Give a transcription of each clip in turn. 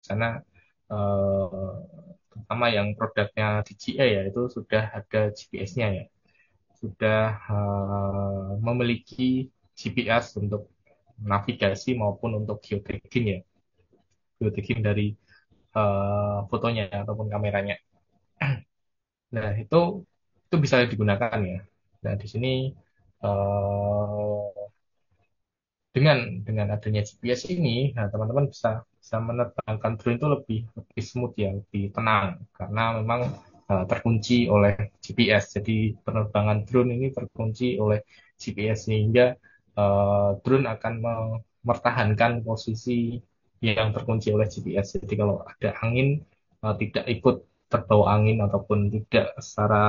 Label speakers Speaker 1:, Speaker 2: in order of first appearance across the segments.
Speaker 1: karena eh, terutama yang produknya DJI ya itu sudah ada GPS-nya ya, sudah memiliki GPS untuk navigasi maupun untuk geotagging ya, geotagging dari fotonya ataupun kameranya. Nah, itu bisa digunakan ya. Nah, di sini eh, dengan adanya GPS ini, nah teman-teman bisa bisa menerbangkan drone itu lebih smooth ya, lebih tenang karena memang terkunci oleh GPS. Jadi penerbangan drone ini terkunci oleh GPS sehingga drone akan mempertahankan posisi yang terkunci oleh GPS. Jadi kalau ada angin tidak ikut terbawa angin ataupun tidak secara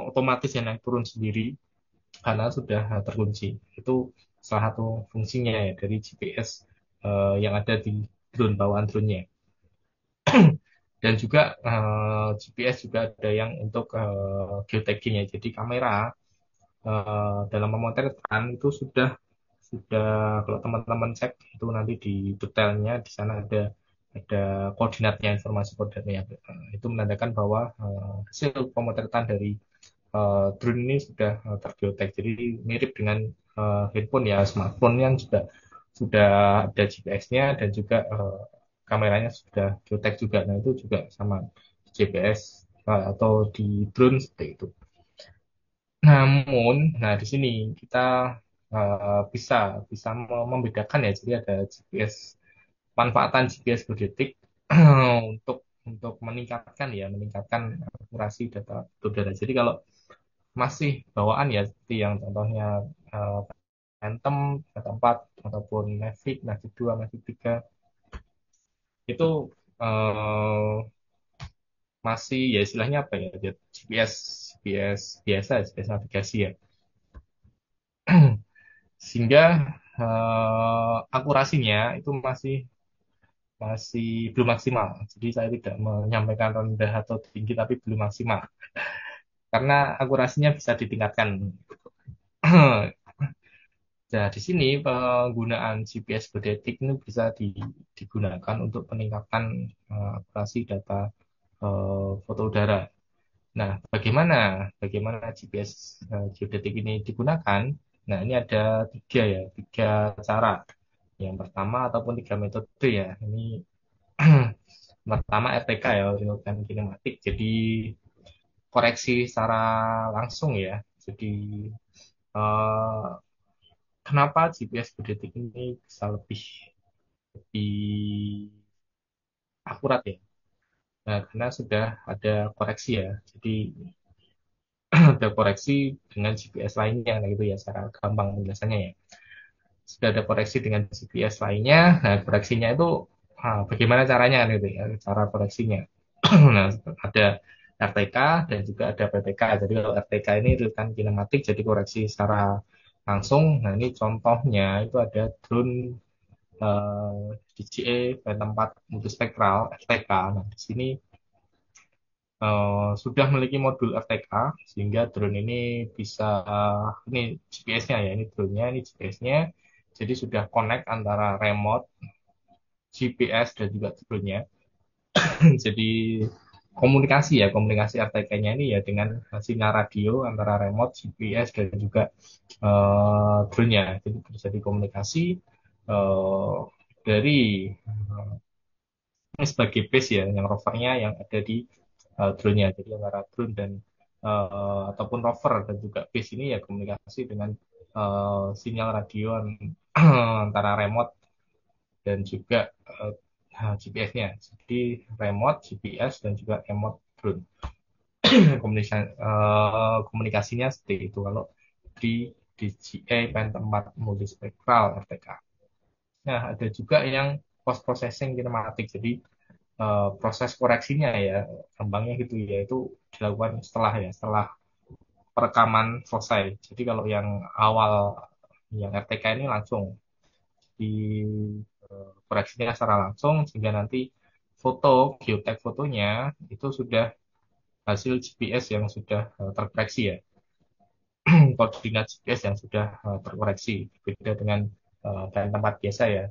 Speaker 1: otomatis yang naik turun sendiri karena sudah terkunci. Itu salah satu fungsinya ya dari GPS yang ada di drone bawaan drone-nya. Dan juga GPS juga ada yang untuk geotagging ya. Jadi kamera dalam memotretkan itu sudah kalau teman-teman cek itu nanti di detailnya di sana ada koordinatnya, informasi koordinatnya. Itu menandakan bahwa hasil pemotretan dari drone ini sudah tergeotek. Jadi mirip dengan handphone ya, smartphone yang juga sudah ada GPS-nya dan juga kameranya sudah geotek juga. Nah itu juga sama GPS atau di drone seperti itu. Namun, nah di sini kita bisa bisa membedakan ya. Jadi ada GPS, manfaatan GPS geodetik untuk meningkatkan akurasi data udara. Jadi kalau masih bawaan ya seperti yang contohnya eh, Phantom, Phantom 4 ataupun Mavic 2, Mavic 3 itu eh, masih ya istilahnya apa ya, dia GPS biasa, GPS navigasi ya, sehingga akurasinya itu masih masih belum maksimal. Jadi saya tidak menyampaikan rendah atau tinggi tapi belum maksimal karena akurasinya bisa ditingkatkan. Nah, di sini penggunaan GPS geodetik ini bisa digunakan untuk peningkatan akurasi data foto udara. Nah, bagaimana GPS geodetik ini digunakan? Nah, ini ada tiga cara. Yang pertama ataupun tiga metode ya. Ini pertama RTK ya, real time kinematic. Jadi koreksi secara langsung ya. Jadi eh, kenapa GPS geodetik ini bisa lebih akurat ya? Nah, karena sudah ada koreksi ya. Jadi ada koreksi dengan GPS lainnya nah gitu ya secara gampang penjelasannya ya. Sudah ada koreksi dengan GPS lainnya. Nah, koreksinya itu bagaimana caranya gitu ya, cara koreksinya. Nah, ada RTK dan juga ada PTK. Jadi kalau RTK ini real time kinematik jadi koreksi secara langsung. Nah, ini contohnya itu ada drone DJI Phantom 4 multispektral RTK. Nah, di sini sudah memiliki modul RTK sehingga drone ini bisa ini GPS-nya ya, ini drone-nya, ini GPS-nya. Jadi sudah connect antara remote, GPS dan juga drone-nya. Jadi komunikasi RTK-nya ini ya dengan sinyal radio antara remote, GPS dan juga drone-nya. Jadi terjadi komunikasi eh, dari ini sebagai base ya, yang rovernya yang ada di drone-nya. Jadi antara drone dan ataupun rover dan juga base ini ya komunikasi dengan sinyal radio antara remote dan juga GPS-nya. Jadi remote, GPS dan juga remote drone. Komunikasinya seperti itu kalau di DJI Phantom 4 multispectral RTK. Nah, ada juga yang post processing kinematic. Jadi proses koreksinya ya gampangnya gitu ya itu dilakukan setelah perekaman selesai. Jadi kalau yang awal yang RTK ini langsung di koreksinya secara langsung sehingga nanti geotek fotonya itu sudah hasil GPS yang sudah terkoreksi ya, koordinat GPS yang sudah terkoreksi beda dengan tempat biasa ya.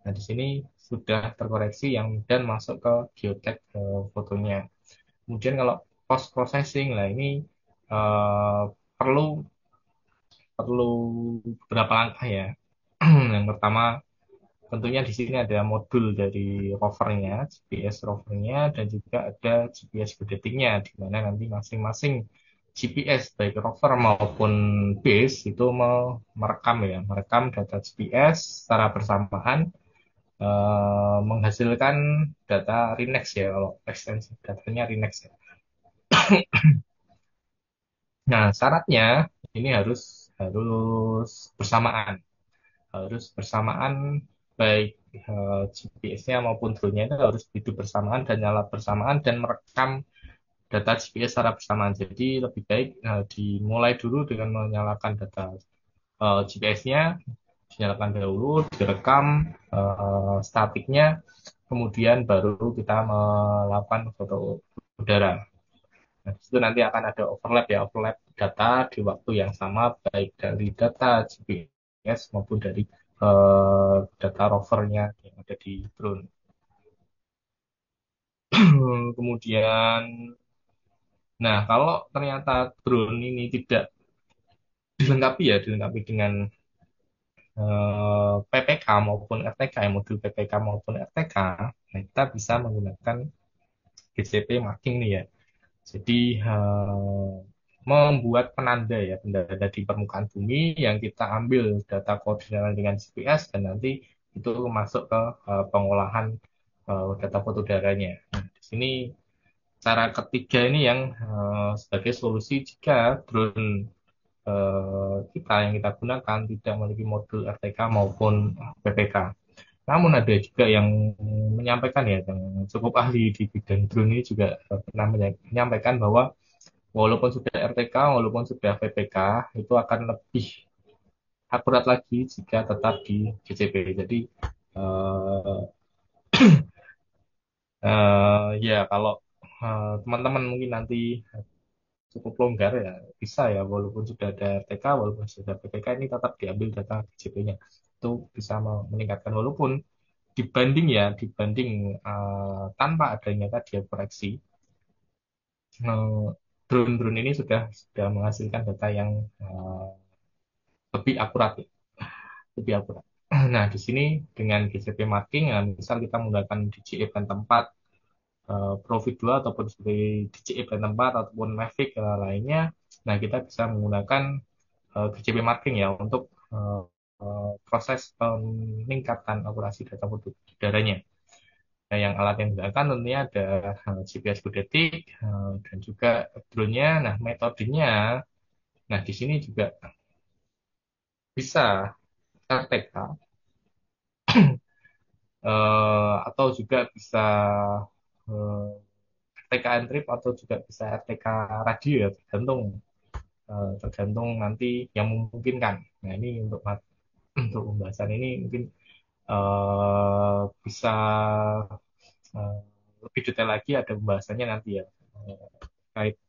Speaker 1: Nah, di sini sudah terkoreksi yang dan masuk ke geotag fotonya. Kemudian kalau post processing, lah ini eh, perlu perlu beberapa langkah ya. Yang pertama, tentunya di sini ada modul dari rovernya, GPS rovernya, dan juga ada GPS geodetiknya, di mana nanti masing-masing GPS baik rover maupun base itu merekam ya, merekam data GPS secara bersamaan, menghasilkan data RINEX ya, kalau ekstensi datanya RINEX ya. Nah, syaratnya ini harus bersamaan, harus bersamaan baik GPS-nya maupun drone-nya itu harus hidup bersamaan dan nyala bersamaan dan merekam data GPS secara bersamaan. Jadi lebih baik dimulai dulu dengan menyalakan data GPS-nya, dinyalakan dahulu, direkam statiknya, kemudian baru kita melakukan foto udara. Nah, di situ nanti akan ada overlap ya, overlap data di waktu yang sama, baik dari data GPS maupun dari data rovernya yang ada di drone. Kemudian, nah kalau ternyata drone ini tidak dilengkapi dengan PPK maupun RTK, ya, modul PPK maupun RTK, nah kita bisa menggunakan GCP marking nih ya. Jadi membuat penanda ya, penanda di permukaan bumi yang kita ambil data koordinat dengan GPS dan nanti itu masuk ke pengolahan data foto udaranya. Nah, di sini cara ketiga ini yang sebagai solusi jika drone kita yang kita gunakan tidak memiliki modul RTK maupun PPK. Namun ada juga yang menyampaikan ya, yang cukup ahli di bidang drone ini juga pernah menyampaikan bahwa walaupun sudah RTK, walaupun sudah PPK, itu akan lebih akurat lagi jika tetap di GCP. Jadi eh, ya kalau teman-teman mungkin nanti cukup longgar ya bisa ya, walaupun sudah ada RTK, walaupun sudah PPK, ini tetap diambil data GCP-nya. Itu bisa meningkatkan walaupun dibanding tanpa adanya tadi ya koreksi, eh, drone-drone ini sudah menghasilkan data yang eh, lebih akurat ya, lebih akurat. Nah, di sini dengan GCP marking, ya, misal kita menggunakan DJI event tempat, Profit 2 ataupun seperti DJI event tempat ataupun Mavic lainnya, nah kita bisa menggunakan GCP marking ya untuk proses peningkatan akurasi data foto udaranya. Nah, yang alat yang digunakan tentunya ada GPS geodetik dan juga drone-nya. Nah, metodenya, nah di sini juga bisa RTK atau juga bisa RTK Trip atau juga bisa RTK radio ya, tergantung nanti yang memungkinkan. Nah, ini untuk untuk pembahasan ini mungkin bisa eh, lebih detail lagi, ada pembahasannya nanti ya, terkait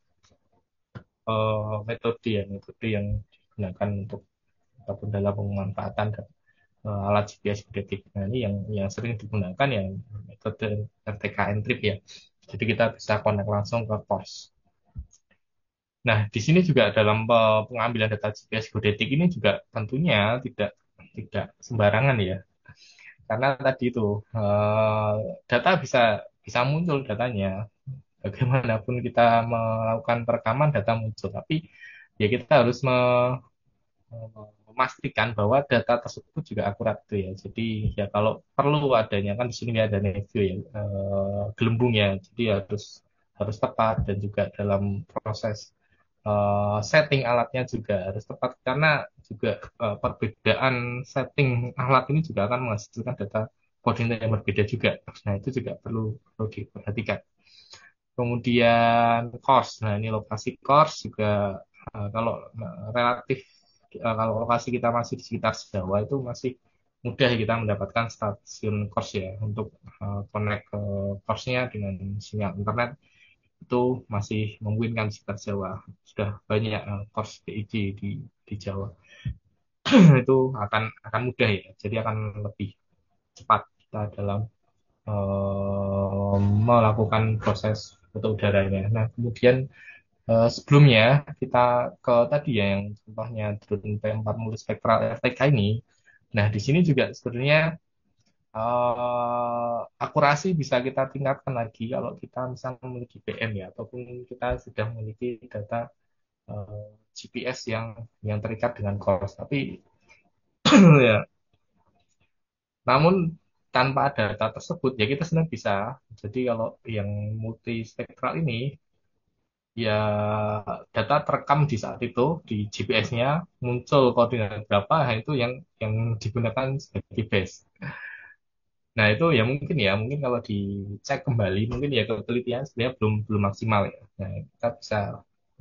Speaker 1: metode yang digunakan untuk ataupun dalam pemanfaatan alat GPS geodetik. Nah, ini yang sering digunakan yang metode RTK Trip ya. Jadi kita bisa connect langsung ke pos. Nah, di sini juga dalam pengambilan data GPS geodetik ini juga tentunya tidak tidak sembarangan ya. Karena tadi itu eh, data bisa bisa muncul datanya. Bagaimanapun kita melakukan perekaman data muncul, tapi ya kita harus memastikan bahwa data tersebut juga akurat tuh ya. Jadi ya kalau perlu adanya kan di sini nggak ada review ya, gelembung ya. Jadi harus harus tepat dan juga dalam proses setting alatnya juga harus tepat karena juga perbedaan setting alat ini juga akan menghasilkan data koordinat yang berbeda juga. Nah, itu juga perlu diperhatikan. Kemudian cost. Nah, ini lokasi cost juga kalau relatif kalau lokasi kita masih di sekitar Jawa itu masih mudah kita mendapatkan stasiun cost ya untuk connect ke cost-nya dengan sinyal internet itu masih memungkinkan di sekitar Jawa. Sudah banyak cost PIJ di Jawa. Itu akan mudah ya. Jadi akan lebih cepat kita dalam melakukan proses foto udaranya. Nah, kemudian sebelumnya kita ke tadi ya yang contohnya drone P4 multispectral RTK ini. Nah, di sini juga sebenarnya akurasi bisa kita tingkatkan lagi kalau kita misalnya memiliki PM ya, ataupun kita sudah memiliki data GPS yang terikat dengan course. Tapi ya, namun tanpa data tersebut ya kita sebenarnya bisa. Jadi kalau yang multispektral ini ya data terekam di saat itu di GPS-nya muncul koordinat berapa, nah itu yang digunakan sebagai base. Nah itu ya mungkin kalau dicek kembali mungkin ya ketelitian sebenarnya belum belum maksimal ya. Nah kita bisa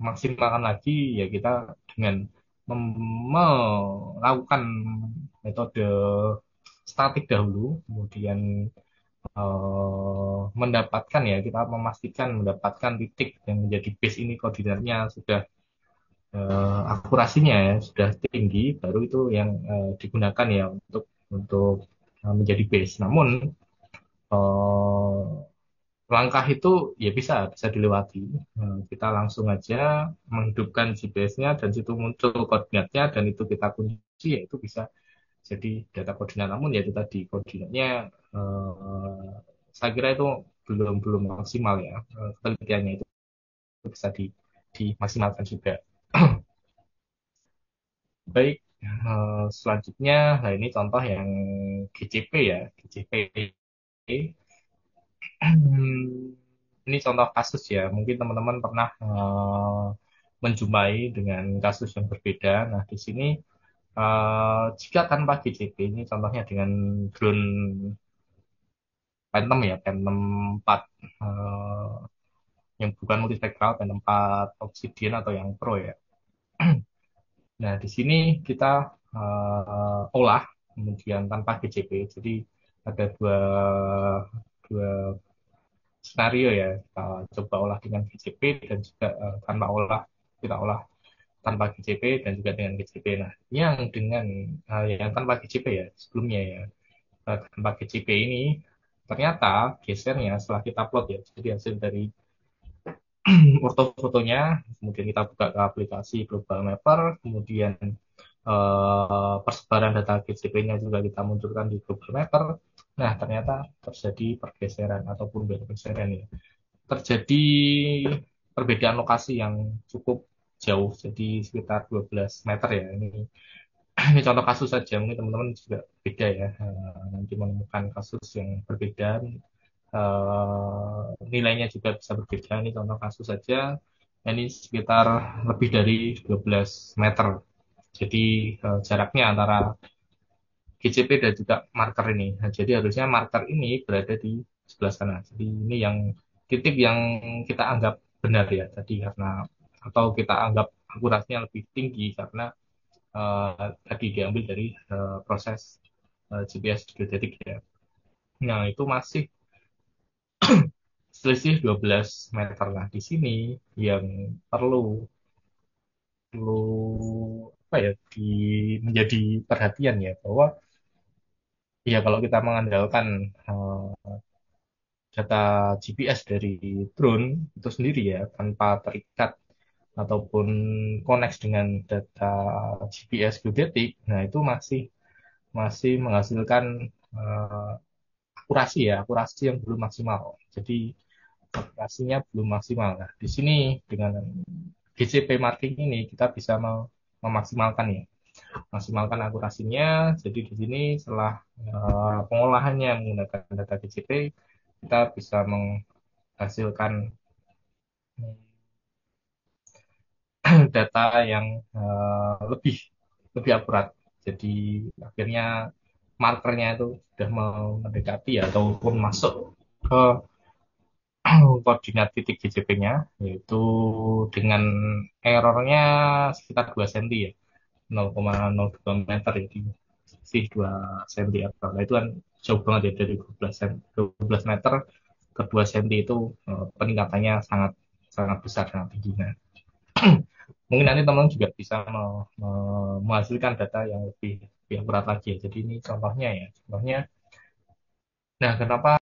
Speaker 1: maksimalkan lagi ya kita dengan melakukan metode statik dahulu, kemudian mendapatkan ya kita memastikan mendapatkan titik yang menjadi base ini koordinatnya sudah akurasinya ya sudah tinggi, baru itu yang digunakan ya untuk menjadi base. Namun eh, langkah itu ya bisa bisa dilewati. Kita langsung aja menghidupkan GPS-nya dan situ muncul koordinatnya dan itu kita kunci ya itu bisa jadi data koordinat. Namun ya itu tadi koordinatnya saya kira itu belum belum maksimal ya. Penelitiannya itu bisa dimaksimalkan juga. Baik, selanjutnya, nah ini contoh yang GCP ya, GCP. Ini contoh kasus ya, mungkin teman-teman pernah menjumpai dengan kasus yang berbeda. Nah, di sini jika tanpa GCP, ini contohnya dengan drone Phantom ya, Phantom 4 yang bukan multispektral, Phantom 4 Obsidian atau yang Pro ya. Nah, di sini kita olah kemudian tanpa GCP. Jadi ada dua dua skenario ya. Kita coba olah dengan GCP dan juga tanpa olah kita olah tanpa GCP dan juga dengan GCP. Nah, yang dengan yang tanpa GCP ya sebelumnya ya tanpa GCP ini ternyata gesernya setelah kita plot ya. Jadi hasil dari ortofotonya, kemudian kita buka ke aplikasi Global Mapper, kemudian persebaran data GCP-nya juga kita munculkan di Global Mapper. Nah, ternyata terjadi pergeseran ataupun pergeseran ya. Terjadi perbedaan lokasi yang cukup jauh, jadi sekitar 12 meter ya. Ini contoh kasus saja, mungkin teman-teman juga beda ya. Nanti menemukan kasus yang berbeda, nilainya juga bisa berbeda. Ini contoh kasus saja. Ini sekitar lebih dari 12 meter. Jadi jaraknya antara GCP dan juga marker ini. Nah, jadi harusnya marker ini berada di sebelah sana. Jadi ini yang titik yang kita anggap benar ya tadi karena atau kita anggap akurasinya lebih tinggi karena tadi diambil dari proses GPS geodetik ya. Nah, itu masih selisih 12 meter. Nah, di sini yang perlu perlu apa ya menjadi perhatian ya bahwa ya kalau kita mengandalkan data GPS dari drone itu sendiri ya tanpa terikat ataupun connect dengan data GPS geodetik, nah itu masih masih menghasilkan uh, akurasi yang belum maksimal. Jadi akurasinya belum maksimal. Nah, di sini dengan GCP marking ini kita bisa memaksimalkan ya, maksimalkan akurasinya. Jadi di sini setelah pengolahannya menggunakan data GCP, kita bisa menghasilkan data yang lebih lebih akurat. Jadi akhirnya markernya itu sudah mendekati ya, ataupun masuk ke koordinat titik GCP-nya, yaitu dengan errornya sekitar 2 cm ya, 0,02 meter ya, di sih 2 cm error. Nah, itu kan jauh banget ya dari 12 meter ke 2 cm itu peningkatannya sangat sangat besar, sangat tinggi. Nah, mungkin nanti teman-teman juga bisa menghasilkan data yang lebih akurat lagi ya. Jadi ini contohnya ya. Contohnya Nah, kenapa